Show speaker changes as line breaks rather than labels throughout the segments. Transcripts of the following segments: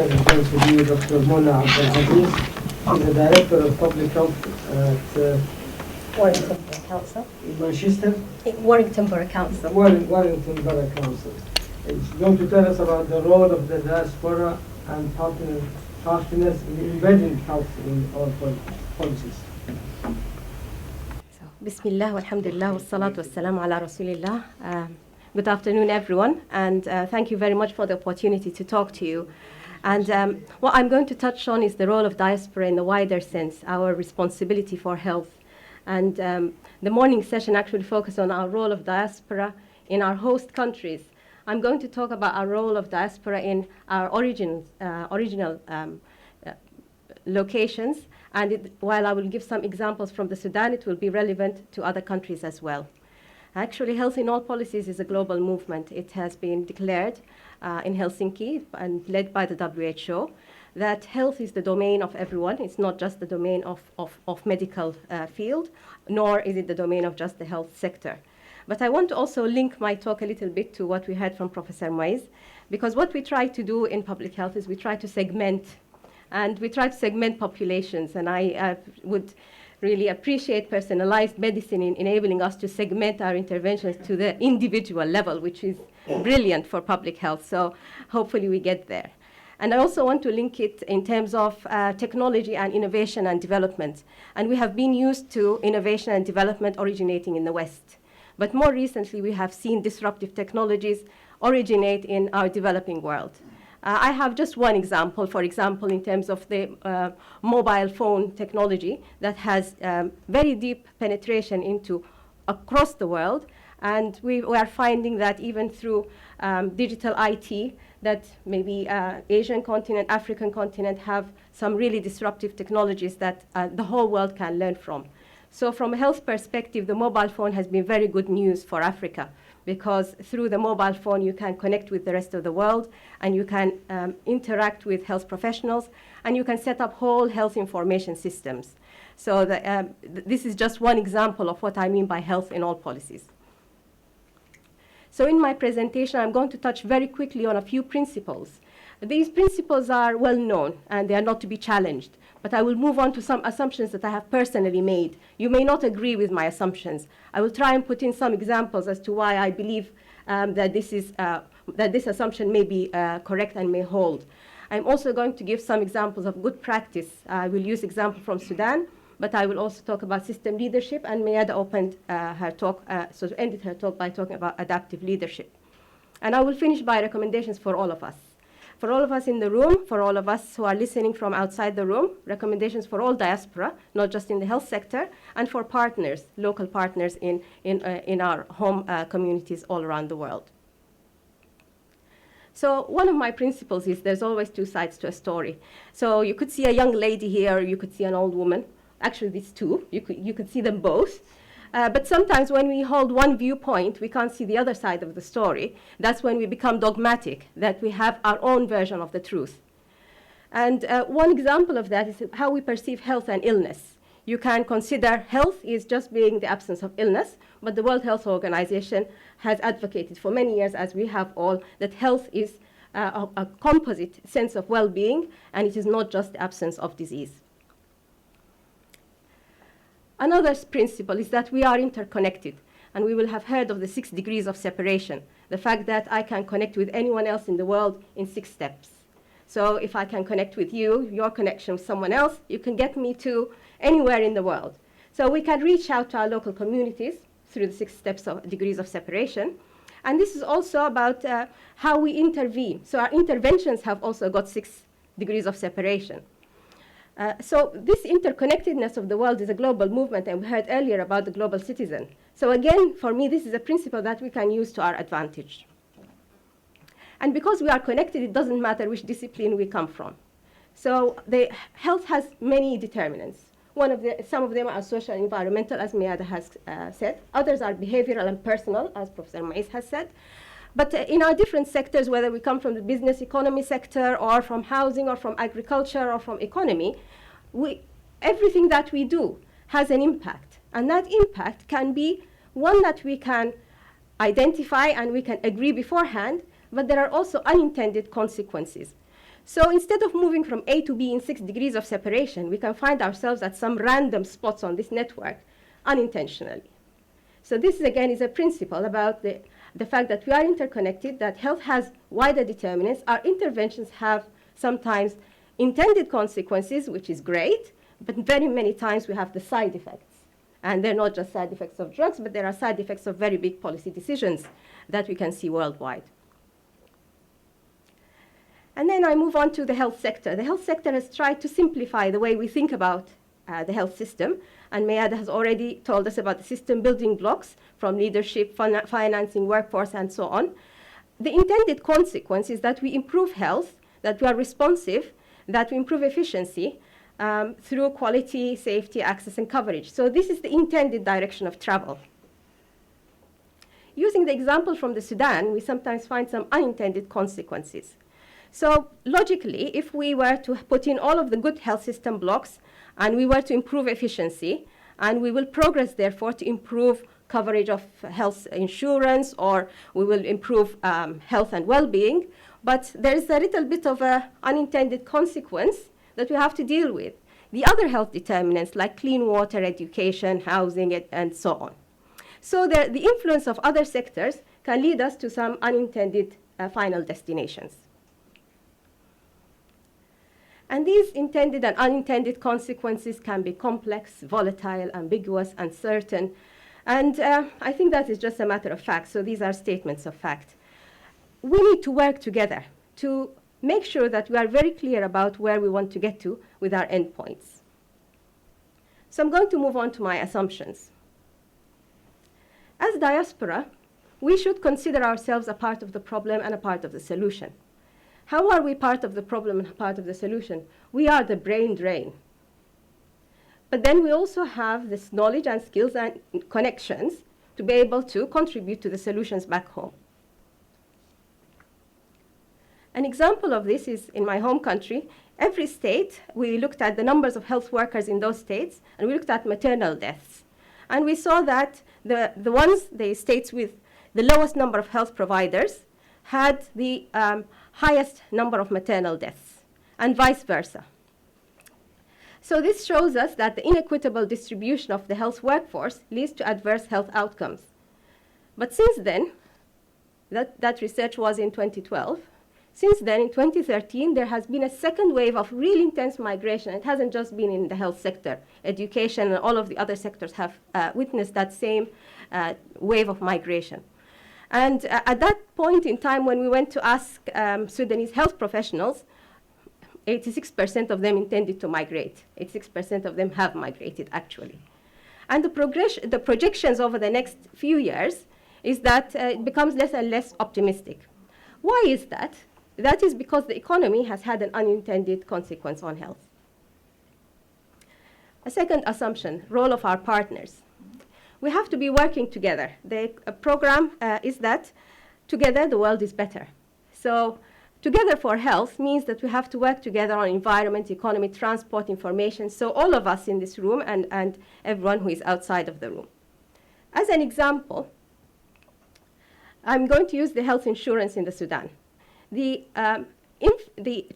going to be Dr. Mona Abdel Aziz. She's the Director of Public Health at
Warrington Borough Council.
Manchester.
Warrington Borough Council.
Warrington Borough Council. She's going to tell us about the role of the diaspora and partners in embedding health in our policies.
Bismillah, alhamdulillah, wassalatu wassalamu ala rasulillah. Good afternoon, everyone, and thank you very much for the opportunity to talk to you. And what I'm going to touch on is the role of diaspora in the wider sense, our responsibility for health. And the morning session actually focused on our role of diaspora in our host countries. I'm going to talk about our role of diaspora in our original locations. And while I will give some examples from the Sudan, it will be relevant to other countries as well. Actually, health in all policies is a global movement. It has been declared in Helsinki and led by the WHO that health is the domain of everyone. It's not just the domain of medical field, nor is it the domain of just the health sector. But I want to also link my talk a little bit to what we heard from Professor Moise, because what we try to do in public health is we try to segment, and we try to segment populations. And I would really appreciate personalized medicine in enabling us to segment our interventions to the individual level, which is brilliant for public health. So hopefully we get there. And I also want to link it in terms of technology and innovation and development. And we have been used to innovation and development originating in the West. But more recently, we have seen disruptive technologies originate in our developing world. I have just one example, for example, in terms of the mobile phone technology that has very deep penetration into across the world. And we are finding that even through digital IT, that maybe Asian continent, African continent have some really disruptive technologies that the whole world can learn from. So from a health perspective, the mobile phone has been very good news for Africa, because through the mobile phone, you can connect with the rest of the world, and you can interact with health professionals, and you can set up whole health information systems. So this is just one example of what I mean by health in all policies. So in my presentation, I'm going to touch very quickly on a few principles. These principles are well known, and they are not to be challenged. But I will move on to some assumptions that I have personally made. You may not agree with my assumptions. I will try and put in some examples as to why I believe that this assumption may be correct and may hold. I'm also going to give some examples of good practice. I will use example from Sudan, but I will also talk about system leadership, and Mayada opened her talk, ended her talk by talking about adaptive leadership. And I will finish by recommendations for all of us. For all of us in the room, for all of us who are listening from outside the room, recommendations for all diaspora, not just in the health sector, and for partners, local partners in our home communities all around the world. So one of my principles is there's always two sides to a story. So you could see a young lady here, or you could see an old woman. Actually, these two, you could see them both. But sometimes when we hold one viewpoint, we can't see the other side of the story. That's when we become dogmatic, that we have our own version of the truth. And one example of that is how we perceive health and illness. You can consider health is just being the absence of illness, but the World Health Organization has advocated for many years, as we have all, that health is a composite sense of well-being, and it is not just the absence of disease. Another principle is that we are interconnected, and we will have heard of the 6 degrees of separation, the fact that I can connect with anyone else in the world in 6 steps. So if I can connect with you, your connection with someone else, you can get me to anywhere in the world. So we can reach out to our local communities through the 6 steps of degrees of separation. And this is also about how we intervene. So our interventions have also got 6 degrees of separation. So this interconnectedness of the world is a global movement, and we heard earlier about the global citizen. So again, for me, this is a principle that we can use to our advantage. And because we are connected, it doesn't matter which discipline we come from. So the health has many determinants. Some of them are social and environmental, as Mayada has said. Others are behavioral and personal, as Professor Mais has said. But in our different sectors, whether we come from the business economy sector, or from housing, or from agriculture, or from economy, everything that we do has an impact. And that impact can be one that we can identify and we can agree beforehand, but there are also unintended consequences. So instead of moving from A to B in 6 degrees of separation, we can find ourselves at some random spots on this network unintentionally. So this, again, is a principle about the fact that we are interconnected, that health has wider determinants. Our interventions have sometimes intended consequences, which is great, but very many times we have the side effects. And they're not just side effects of drugs, but there are side effects of very big policy decisions that we can see worldwide. And then I move on to the health sector. The health sector has tried to simplify the way we think about the health system. And Mayad has already told us about the system building blocks from leadership, financing, workforce, and so on. The intended consequence is that we improve health, that we are responsive, that we improve efficiency through quality, safety, access, and coverage. So this is the intended direction of travel. Using the example from the Sudan, we sometimes find some unintended consequences. So logically, if we were to put in all of the good health system blocks and we were to improve efficiency, and we will progress, therefore, to improve coverage of health insurance, or we will improve health and well-being, but there's a little bit of an unintended consequence that we have to deal with. The other health determinants, like clean water, education, housing, and so on. So the influence of other sectors can lead us to some unintended final destinations. And these intended and unintended consequences can be complex, volatile, ambiguous, uncertain. And I think that is just a matter of fact. So these are statements of fact. We need to work together to make sure that we are very clear about where we want to get to with our endpoints. So I'm going to move on to my assumptions. As Diaspora, we should consider ourselves a part of the problem and a part of the solution. How are we part of the problem and part of the solution? We are the brain drain. But then we also have this knowledge and skills and connections to be able to contribute to the solutions back home. An example of this is in my home country. Every state, we looked at the numbers of health workers in those states, and we looked at maternal deaths. And we saw that the states with the lowest number of health providers had the highest number of maternal deaths, and vice versa. So this shows us that the inequitable distribution of the health workforce leads to adverse health outcomes. But since then, that research was in 2012, since then, in 2013, there has been a second wave of really intense migration. It hasn't just been in the health sector. Education and all of the other sectors have witnessed that same wave of migration. And at that point in time, when we went to ask Sudanese health professionals, 86% of them intended to migrate. 86% of them have migrated, actually. And the projections over the next few years is that it becomes less and less optimistic. Why is that? That is because the economy has had an unintended consequence on health. A second assumption, role of our partners. We have to be working together. The program is that together the world is better. So together for health means that we have to work together on environment, economy, transport, information, so all of us in this room and everyone who is outside of the room. As an example, I'm going to use the health insurance in the Sudan. The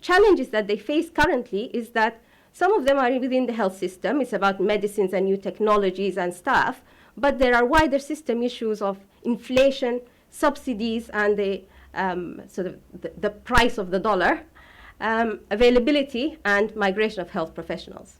challenges that they face currently is that some of them are within the health system. It's about medicines and new technologies and stuff, but there are wider system issues of inflation, subsidies, and the price of the dollar, availability, and migration of health professionals.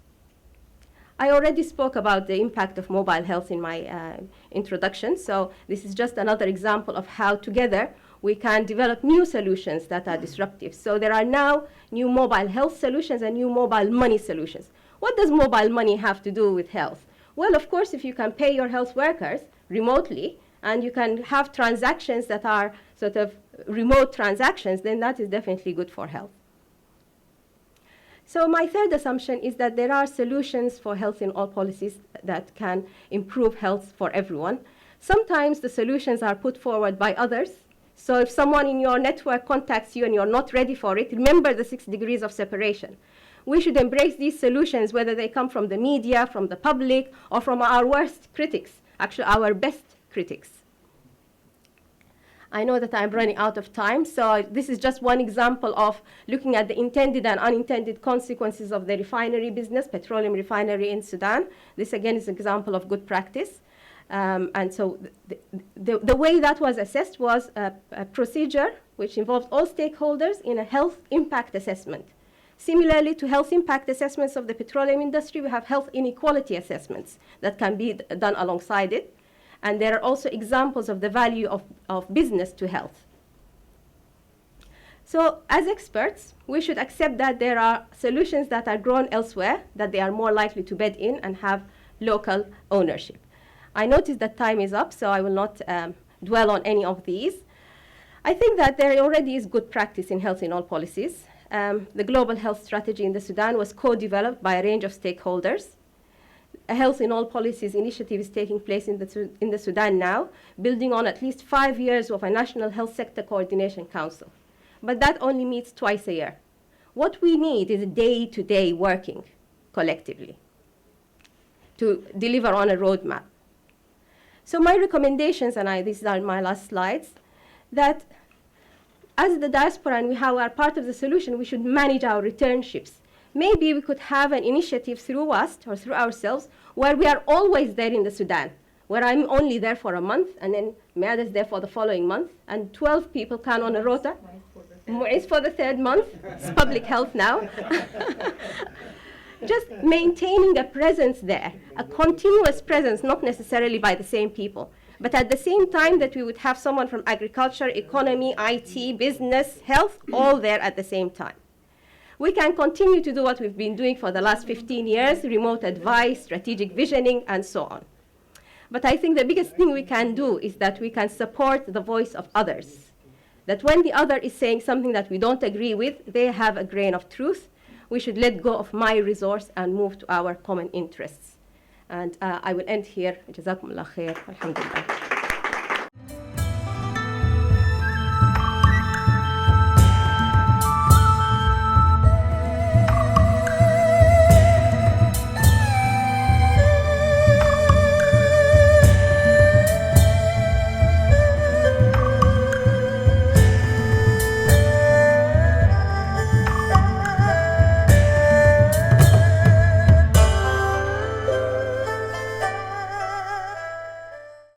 I already spoke about the impact of mobile health in my introduction, so this is just another example of how together we can develop new solutions that are disruptive. So there are now new mobile health solutions and new mobile money solutions. What does mobile money have to do with health? Well, of course, if you can pay your health workers remotely and you can have transactions that are sort of remote transactions, then that is definitely good for health. So my third assumption is that there are solutions for health in all policies that can improve health for everyone. Sometimes the solutions are put forward by others. So if someone in your network contacts you and you're not ready for it, remember the 6 degrees of separation. We should embrace these solutions, whether they come from the media, from the public, or from our worst critics, actually our best critics. I know that I'm running out of time, so this is just one example of looking at the intended and unintended consequences of the refinery business, petroleum refinery in Sudan. This again is an example of good practice. And so the way that was assessed was a procedure which involved all stakeholders in a health impact assessment. Similarly to health impact assessments of the petroleum industry, we have health inequality assessments that can be done alongside it. And there are also examples of the value of business to health. So as experts, we should accept that there are solutions that are grown elsewhere, that they are more likely to bed in and have local ownership. I notice that time is up, so I will not dwell on any of these. I think that there already is good practice in health in all policies. The global health strategy in the Sudan was co-developed by a range of stakeholders. A health in all policies initiative is taking place in the Sudan now, building on at least 5 years of a national health sector coordination council. But that only meets twice a year. What we need is day-to-day working collectively to deliver on a roadmap. So my recommendations, and these are my last slides, that as the diaspora and we are part of the solution, we should manage our returnships. Maybe we could have an initiative through us or through ourselves where we are always there in the Sudan, where I'm only there for a month and then Mad is there for the following month, and 12 people can on a rota. It's for the third month. It's public health now. Just maintaining a presence there, a continuous presence, not necessarily by the same people, but at the same time that we would have someone from agriculture, economy, IT, business, health, all there at the same time. We can continue to do what we've been doing for the last 15 years, remote advice, strategic visioning, and so on. But I think the biggest thing we can do is that we can support the voice of others. That when the other is saying something that we don't agree with, they have a grain of truth. We should let go of my resource and move to our common interests. And I will end here. Jazakumullah khair. Alhamdulillah.